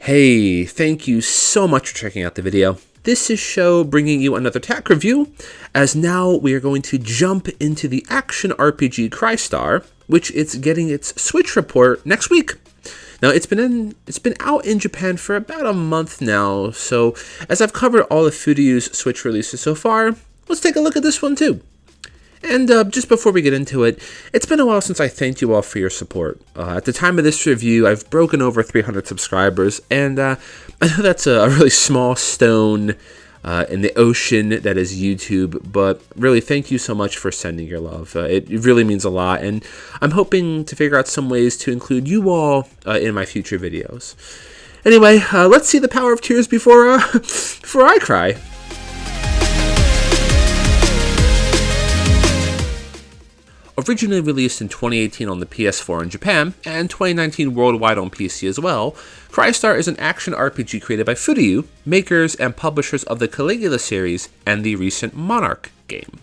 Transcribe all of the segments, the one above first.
Hey, thank you so much for checking out the video. This is Show bringing you another TAC review, as now we are going to jump into the action RPG Crystar, which it's getting its Switch report next week. Now it's been out in Japan for about a month now, so as I've covered all of Furyu's Switch releases so far, let's take a look at this one too. And just before we get into it, it's been a while since I thanked you all for your support. At the time of this review, I've broken over 300 subscribers, and I know that's a really small stone in the ocean that is YouTube, but really thank you so much for sending your love. It really means a lot, and I'm hoping to figure out some ways to include you all in my future videos. Anyway, let's see the power of tears before I cry. Originally released in 2018 on the PS4 in Japan, and 2019 worldwide on PC as well, Crystar is an action RPG created by Furyu, makers and publishers of the Caligula series and the recent Monarch game.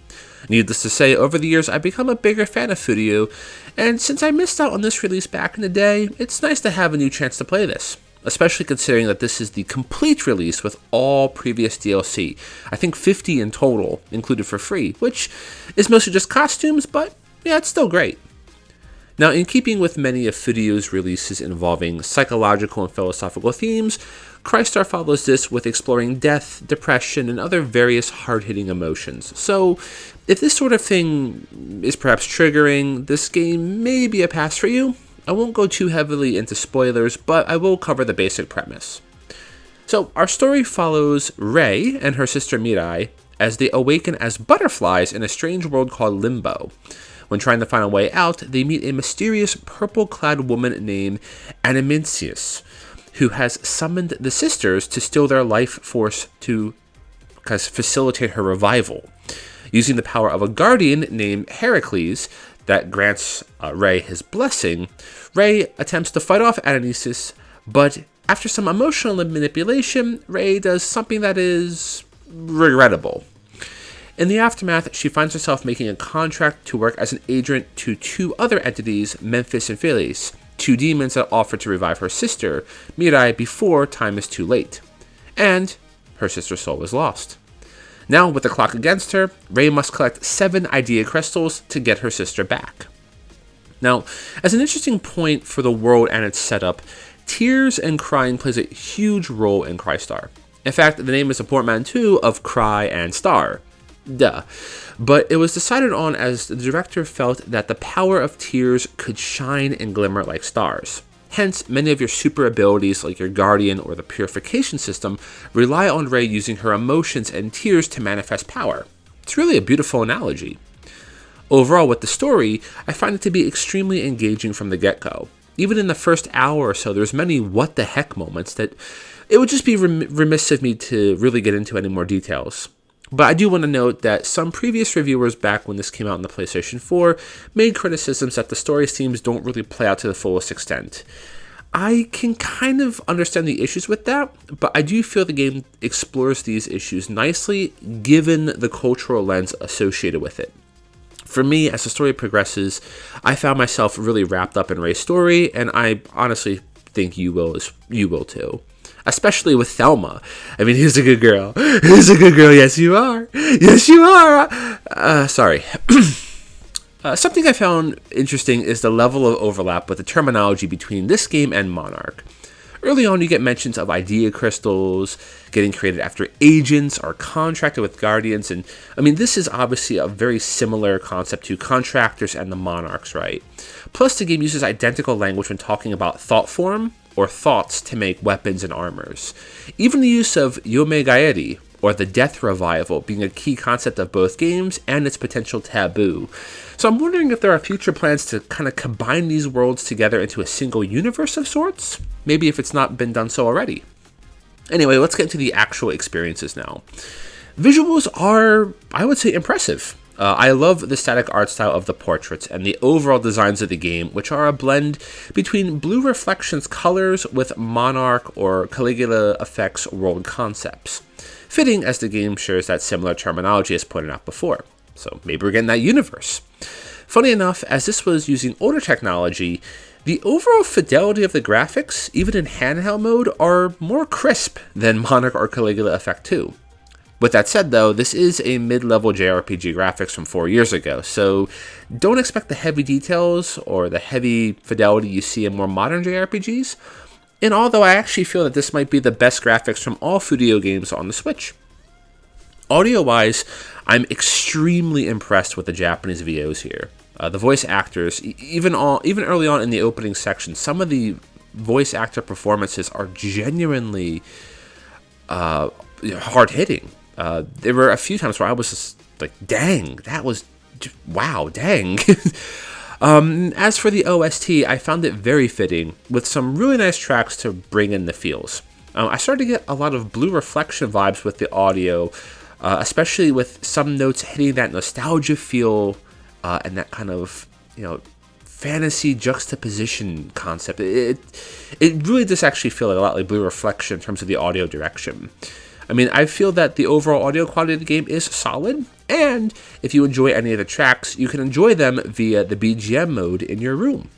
Needless to say, over the years I've become a bigger fan of Furyu, and since I missed out on this release back in the day, it's nice to have a new chance to play this, especially considering that this is the complete release with all previous DLC. I think 50 in total, included for free, which is mostly just costumes, but yeah, it's still great. Now, in keeping with many of Furyu's releases involving psychological and philosophical themes, Crystar follows this with exploring death, depression, and other various hard-hitting emotions. So, if this sort of thing is perhaps triggering, this game may be a pass for you. I won't go too heavily into spoilers, but I will cover the basic premise. So, our story follows Rei and her sister Mirai as they awaken as butterflies in a strange world called Limbo. When trying to find a way out, they meet a mysterious purple-clad woman named Animentius, who has summoned the sisters to steal their life force to facilitate her revival. Using the power of a guardian named Heracles that grants Rei his blessing, Rei attempts to fight off Animentius, but after some emotional manipulation, Rei does something that is regrettable. In the aftermath, she finds herself making a contract to work as an agent to two other entities, Memphis and Phyllis, two demons that offer to revive her sister, Mirai, before time is too late. And her sister's soul is lost. Now, with the clock against her, Rei must collect 7 idea crystals to get her sister back. Now, as an interesting point for the world and its setup, tears and crying plays a huge role in Crystar. In fact, the name is a portmanteau of cry and star. Duh. But it was decided on as the director felt that the power of tears could shine and glimmer like stars. Hence, many of your super abilities like your Guardian or the Purification system rely on Rei using her emotions and tears to manifest power. It's really a beautiful analogy. Overall, with the story, I find it to be extremely engaging from the get-go. Even in the first hour or so, there's many what the heck moments that it would just be remiss of me to really get into any more details. But I do want to note that some previous reviewers back when this came out on the PlayStation 4 made criticisms that the story themes don't really play out to the fullest extent. I can kind of understand the issues with that, but I do feel the game explores these issues nicely given the cultural lens associated with it. For me, as the story progresses, I found myself really wrapped up in Rei's story, and I honestly think you will too. Especially with Thelma. I mean, who's a good girl? Who's a good girl? Yes, you are. Yes, you are. Sorry. Something I found interesting is the level of overlap with the terminology between this game and Monarch. Early on, you get mentions of idea crystals getting created after agents are contracted with guardians, and I mean, this is obviously a very similar concept to contractors and the Monarchs, right? Plus, the game uses identical language when talking about thought form, or thoughts to make weapons and armors. Even the use of Yomegaeri, or the death revival, being a key concept of both games and its potential taboo. So I'm wondering if there are future plans to kind of combine these worlds together into a single universe of sorts? Maybe if it's not been done so already. Anyway, let's get into the actual experiences now. Visuals are, I would say, impressive. I love the static art style of the portraits and the overall designs of the game, which are a blend between Blue Reflection's colors with Monarch or Caligula effects world concepts. Fitting as the game shares that similar terminology as pointed out before. So maybe we're getting that universe. Funny enough, as this was using older technology, The overall fidelity of the graphics, even in handheld mode, are more crisp than Monarch or Caligula Effect 2. With that said though, this is a mid-level JRPG graphics from 4 years ago, so don't expect the heavy details or the heavy fidelity you see in more modern JRPGs. And although I actually feel that this might be the best graphics from all Furyu games on the Switch. Audio-wise, I'm extremely impressed with the Japanese VOs here. The voice actors, even early on in the opening section, some of the voice actor performances are genuinely hard-hitting. There were a few times where I was just like, dang, that was, wow, dang. As for the OST, I found it very fitting, with some really nice tracks to bring in the feels. I started to get a lot of Blue Reflection vibes with the audio, especially with some notes hitting that nostalgia feel and that kind of, fantasy juxtaposition concept. It really does actually feel a lot like Blue Reflection in terms of the audio direction. I mean, I feel that the overall audio quality of the game is solid, and if you enjoy any of the tracks, you can enjoy them via the BGM mode in your room.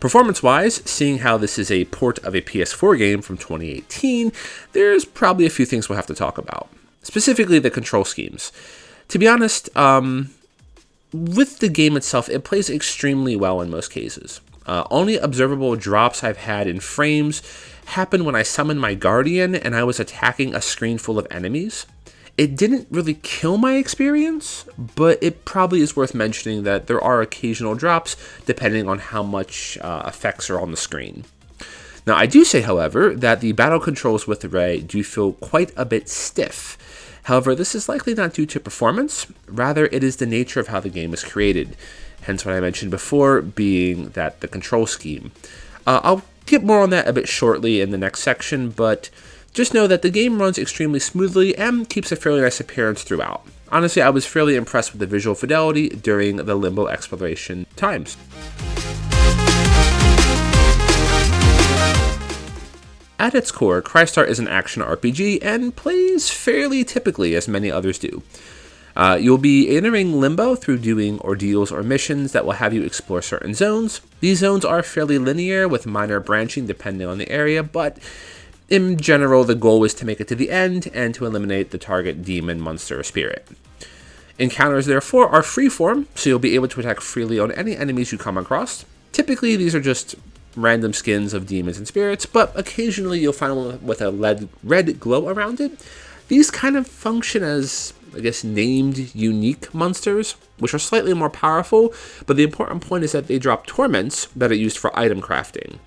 Performance-wise, seeing how this is a port of a PS4 game from 2018, there's probably a few things we'll have to talk about. Specifically, the control schemes. To be honest, with the game itself, it plays extremely well in most cases. Only observable drops I've had in frames happened when I summoned my Guardian and I was attacking a screen full of enemies. It didn't really kill my experience, but it probably is worth mentioning that there are occasional drops depending on how much effects are on the screen. Now, I do say, however, that the battle controls with Rei do feel quite a bit stiff. However, this is likely not due to performance, rather it is the nature of how the game is created, hence what I mentioned before being that the control scheme. I'll get more on that a bit shortly in the next section, but just know that the game runs extremely smoothly and keeps a fairly nice appearance throughout. Honestly, I was fairly impressed with the visual fidelity during the Limbo exploration times. At its core, Crystar is an action RPG and plays fairly typically as many others do. You'll be entering Limbo through doing ordeals or missions that will have you explore certain zones. These zones are fairly linear with minor branching depending on the area, but in general the goal is to make it to the end and to eliminate the target demon, monster, or spirit. Encounters therefore are freeform, so you'll be able to attack freely on any enemies you come across. Typically these are just random skins of demons and spirits, but occasionally you'll find one with a red glow around it. These kind of function as, named unique monsters, which are slightly more powerful, but the important point is that they drop torments that are used for item crafting.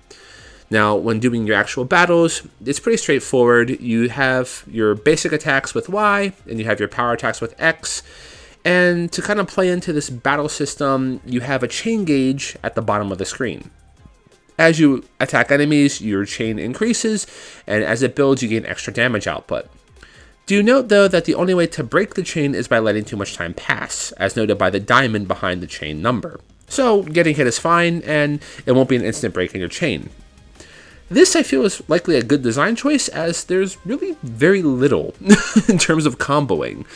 Now, when doing your actual battles, it's pretty straightforward. You have your basic attacks with Y, and you have your power attacks with X, and to kind of play into this battle system, you have a chain gauge at the bottom of the screen. As you attack enemies, your chain increases, and as it builds, you gain extra damage output. Do note, though, that the only way to break the chain is by letting too much time pass, as noted by the diamond behind the chain number. So, getting hit is fine, and it won't be an instant break in your chain. This, I feel, is likely a good design choice, as there's really very little in terms of comboing.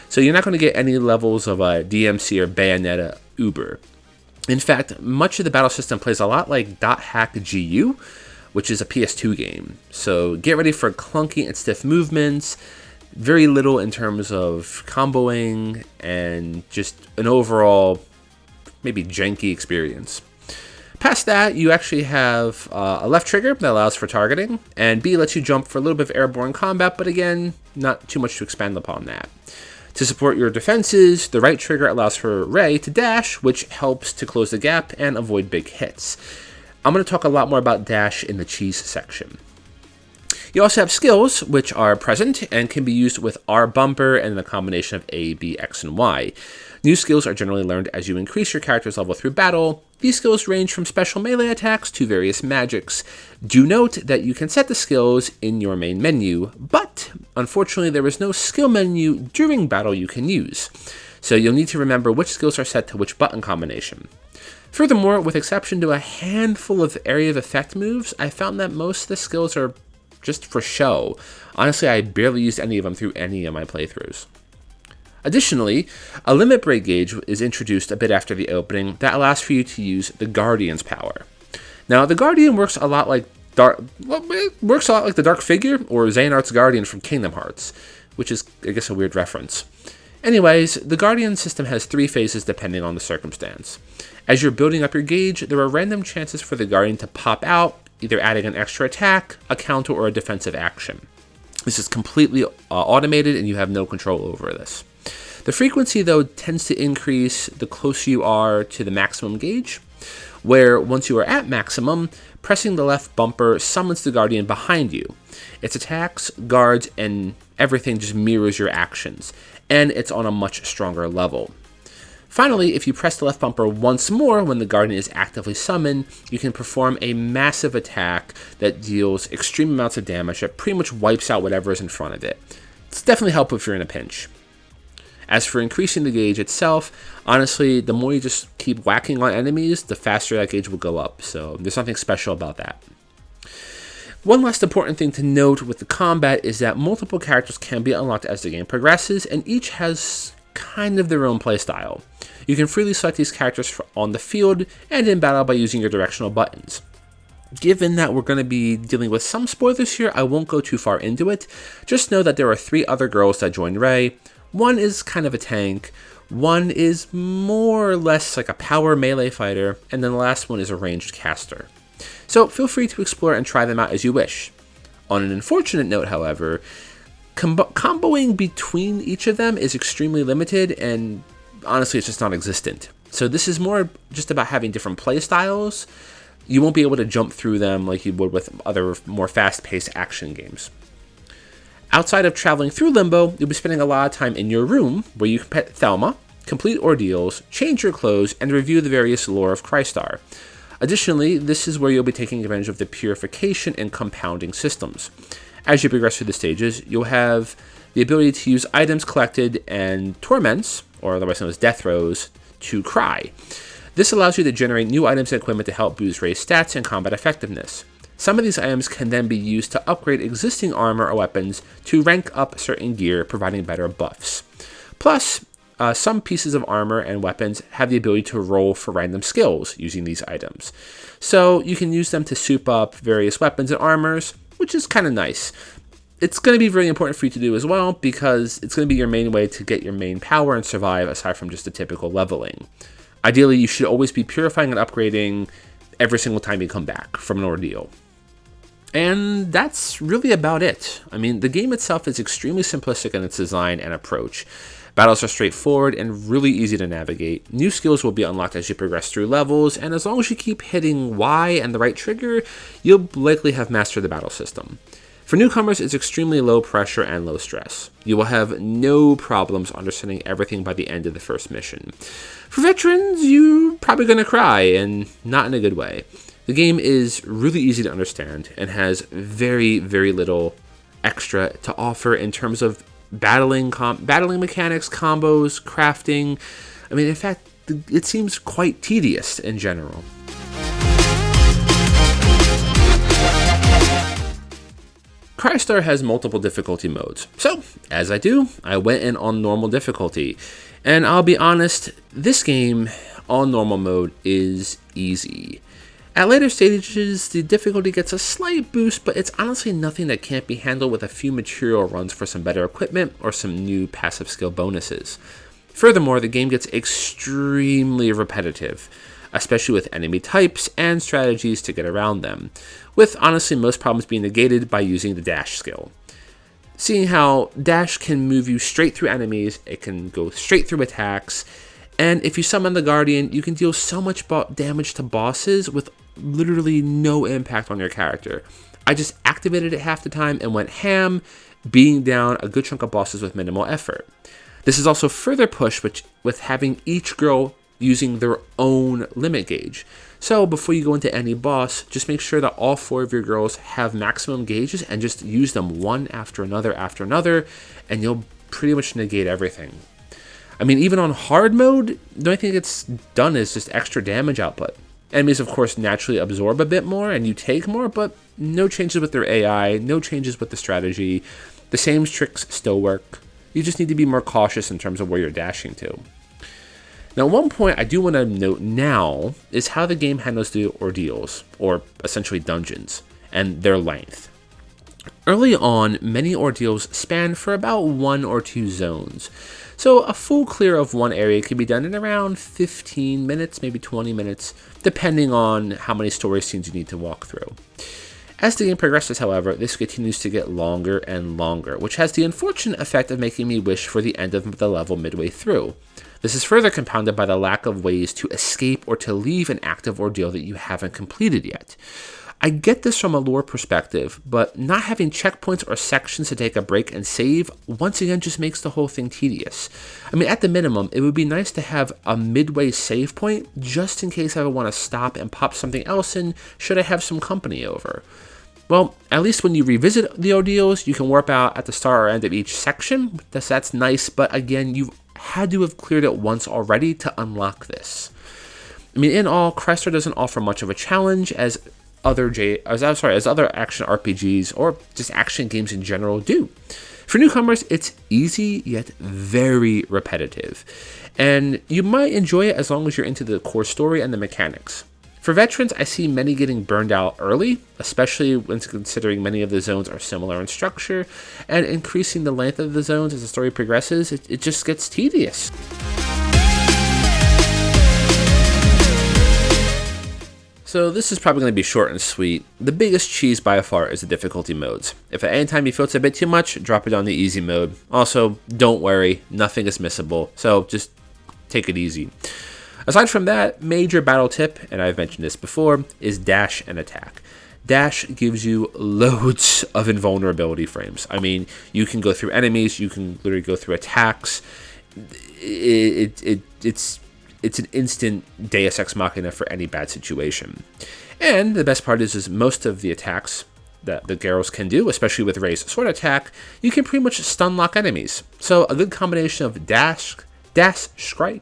So you're not going to get any levels of DMC or Bayonetta Uber. In fact, much of the battle system plays a lot like .hack GU, which is a PS2 game. So get ready for clunky and stiff movements, very little in terms of comboing, and just an overall, maybe janky experience. Past that, you actually have a left trigger that allows for targeting, and B lets you jump for a little bit of airborne combat, but again, not too much to expand upon that. To support your defenses, the right trigger allows for Rei to dash, which helps to close the gap and avoid big hits. I'm going to talk a lot more about dash in the cheese section. You also have skills, which are present and can be used with R bumper and the combination of A, B, X, and Y. New skills are generally learned as you increase your character's level through battle. These skills range from special melee attacks to various magics. Do note that you can set the skills in your main menu, but unfortunately there is no skill menu during battle you can use. So you'll need to remember which skills are set to which button combination. Furthermore, with exception to a handful of area of effect moves, I found that most of the skills are just for show. Honestly, I barely used any of them through any of my playthroughs. Additionally, a limit break gauge is introduced a bit after the opening that allows for you to use the Guardian's power. Now, the Guardian works a lot like the Dark Figure or Xehanart's Guardian from Kingdom Hearts, which is, I guess, a weird reference. Anyways, the Guardian system has 3 phases depending on the circumstance. As you're building up your gauge, there are random chances for the Guardian to pop out, either adding an extra attack, a counter, or a defensive action. This is completely automated and you have no control over this. The frequency, though, tends to increase the closer you are to the maximum gauge, where once you are at maximum, pressing the left bumper summons the Guardian behind you. Its attacks, guards, and everything just mirrors your actions, and it's on a much stronger level. Finally, if you press the left bumper once more when the Guardian is actively summoned, you can perform a massive attack that deals extreme amounts of damage that pretty much wipes out whatever is in front of it. It's definitely helpful if you're in a pinch. As for increasing the gauge itself, honestly, the more you just keep whacking on enemies, the faster that gauge will go up, so there's something special about that. One last important thing to note with the combat is that multiple characters can be unlocked as the game progresses, and each has kind of their own playstyle. You can freely select these characters on the field and in battle by using your directional buttons. Given that we're going to be dealing with some spoilers here, I won't go too far into it. Just know that there are 3 other girls that join Rei. One is kind of a tank, one is more or less like a power melee fighter, and then the last one is a ranged caster. So feel free to explore and try them out as you wish. On an unfortunate note, however, comboing between each of them is extremely limited, and honestly it's just non-existent. So this is more just about having different play styles. You won't be able to jump through them like you would with other more fast-paced action games. Outside of traveling through Limbo, you'll be spending a lot of time in your room, where you can pet Thelma, complete ordeals, change your clothes, and review the various lore of Crystar. Additionally, this is where you'll be taking advantage of the purification and compounding systems. As you progress through the stages, you'll have the ability to use items collected and torments, or otherwise known as death throws, to cry. This allows you to generate new items and equipment to help boost Rei's stats and combat effectiveness. Some of these items can then be used to upgrade existing armor or weapons to rank up certain gear, providing better buffs. Plus, some pieces of armor and weapons have the ability to roll for random skills using these items. So you can use them to soup up various weapons and armors, which is kind of nice. It's going to be very important for you to do as well, because it's going to be your main way to get your main power and survive aside from just the typical leveling. Ideally, you should always be purifying and upgrading every single time you come back from an ordeal. And that's really about it. I mean, the game itself is extremely simplistic in its design and approach. Battles are straightforward and really easy to navigate. New skills will be unlocked as you progress through levels, and as long as you keep hitting Y and the right trigger, you'll likely have mastered the battle system. For newcomers, it's extremely low pressure and low stress. You will have no problems understanding everything by the end of the first mission. For veterans, you're probably going to cry, and not in a good way. The game is really easy to understand and has very, very little extra to offer in terms of battling mechanics, combos, crafting. I mean, in fact, it seems quite tedious in general. Crystar has multiple difficulty modes, so as I do, I went in on normal difficulty. And I'll be honest, this game on normal mode is easy. At later stages, the difficulty gets a slight boost, but it's honestly nothing that can't be handled with a few material runs for some better equipment or some new passive skill bonuses. Furthermore, the game gets extremely repetitive, especially with enemy types and strategies to get around them, with honestly most problems being negated by using the dash skill. Seeing how dash can move you straight through enemies, it can go straight through attacks, and if you summon the Guardian, you can deal so much damage to bosses with literally no impact on your character. I just activated it half the time and went ham, beating down a good chunk of bosses with minimal effort. This is also further pushed with having each girl using their own limit gauge. So before you go into any boss, just make sure that all 4 of your girls have maximum gauges and just use them one after another, and you'll pretty much negate everything. I mean, even on hard mode, the only thing that's done is just extra damage output. Enemies, of course, naturally absorb a bit more and you take more, but no changes with their AI, no changes with the strategy. The same tricks still work. You just need to be more cautious in terms of where you're dashing to. Now, one point I do want to note now is how the game handles the ordeals, or essentially dungeons, and their length. Early on, many ordeals span for about 1 or 2 zones, so a full clear of one area can be done in around 15 minutes, maybe 20 minutes, depending on how many story scenes you need to walk through. As the game progresses, however, this continues to get longer and longer, which has the unfortunate effect of making me wish for the end of the level midway through. This is further compounded by the lack of ways to escape or to leave an active ordeal that you haven't completed yet. I get this from a lore perspective, but not having checkpoints or sections to take a break and save once again just makes the whole thing tedious. I mean, at the minimum, it would be nice to have a midway save point just in case I would want to stop and pop something else in should I have some company over. Well, at least when you revisit the ordeals, you can warp out at the start or end of each section. That's nice, but again, you've had to have cleared it once already to unlock this. I mean, in all, Crystar doesn't offer much of a challenge as other action RPGs or just action games in general do. For newcomers, it's easy yet very repetitive, and you might enjoy it as long as you're into the core story and the mechanics. For veterans, I see many getting burned out early, especially when considering many of the zones are similar in structure, and increasing the length of the zones as the story progresses, it just gets tedious. So this is probably going to be short and sweet. The biggest cheese by far is the difficulty modes. If at any time you feel it's a bit too much, drop it on the easy mode. Also, don't worry, nothing is missable, so just take it easy. Aside from that, major battle tip, and I've mentioned this before, is dash and attack. Dash gives you loads of invulnerability frames. I mean, you can go through enemies, you can literally go through attacks. It's an instant Deus Ex Machina for any bad situation. And the best part is most of the attacks that the Gyros can do, especially with Ray's sword attack, you can pretty much stun lock enemies. So a good combination of dash strike,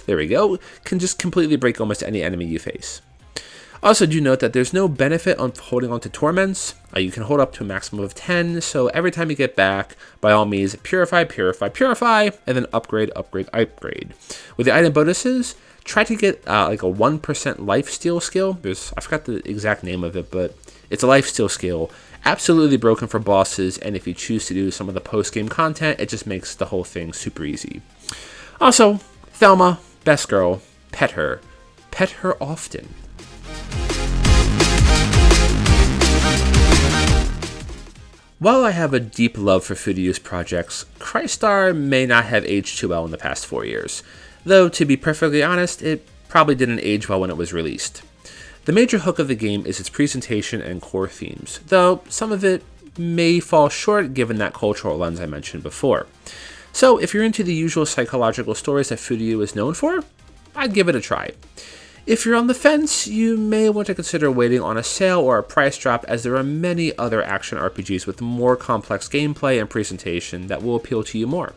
there we go, can just completely break almost any enemy you face. Also, do note that there's no benefit on holding on to torments. You can hold up to a maximum of 10, so every time you get back, by all means, purify, and then upgrade. With the item bonuses, try to get like a 1% lifesteal skill. I forgot the exact name of it, but it's a lifesteal skill. Absolutely broken for bosses, and if you choose to do some of the post-game content, it just makes the whole thing super easy. Also, Thelma, best girl, pet her often. While I have a deep love for food-use projects, Crystar may not have aged too well in the past 4 years, though to be perfectly honest, it probably didn't age well when it was released. The major hook of the game is its presentation and core themes, though some of it may fall short given that cultural lens I mentioned before. So if you're into the usual psychological stories that furyu is known for, I'd give it a try. If you're on the fence, you may want to consider waiting on a sale or a price drop, as there are many other action RPGs with more complex gameplay and presentation that will appeal to you more.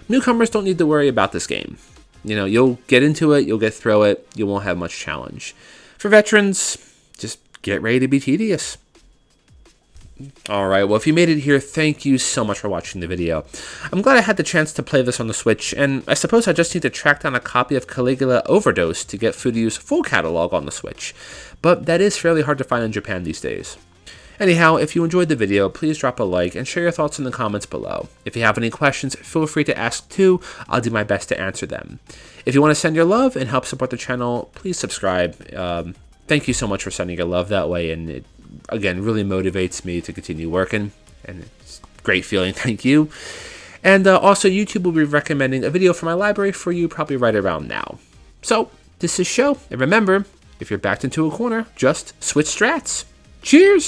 Newcomers don't need to worry about this game. You'll get into it, you'll get through it, you won't have much challenge. For veterans, just get ready to be tedious. Alright, well, if you made it here, thank you so much for watching the video. I'm glad I had the chance to play this on the Switch, and I suppose I just need to track down a copy of Caligula Overdose to get Furyu's full catalog on the Switch, but that is fairly hard to find in Japan these days. Anyhow, if you enjoyed the video, please drop a like and share your thoughts in the comments below. If you have any questions, feel free to ask too. I'll do my best to answer them. If you want to send your love and help support the channel, please subscribe. Thank you so much for sending your love that way, and it, again, really motivates me to continue working, and it's a great feeling. Thank you. And also, YouTube will be recommending a video from my library for you probably right around now. So, this is Show, and remember, if you're backed into a corner, just switch strats. Cheers!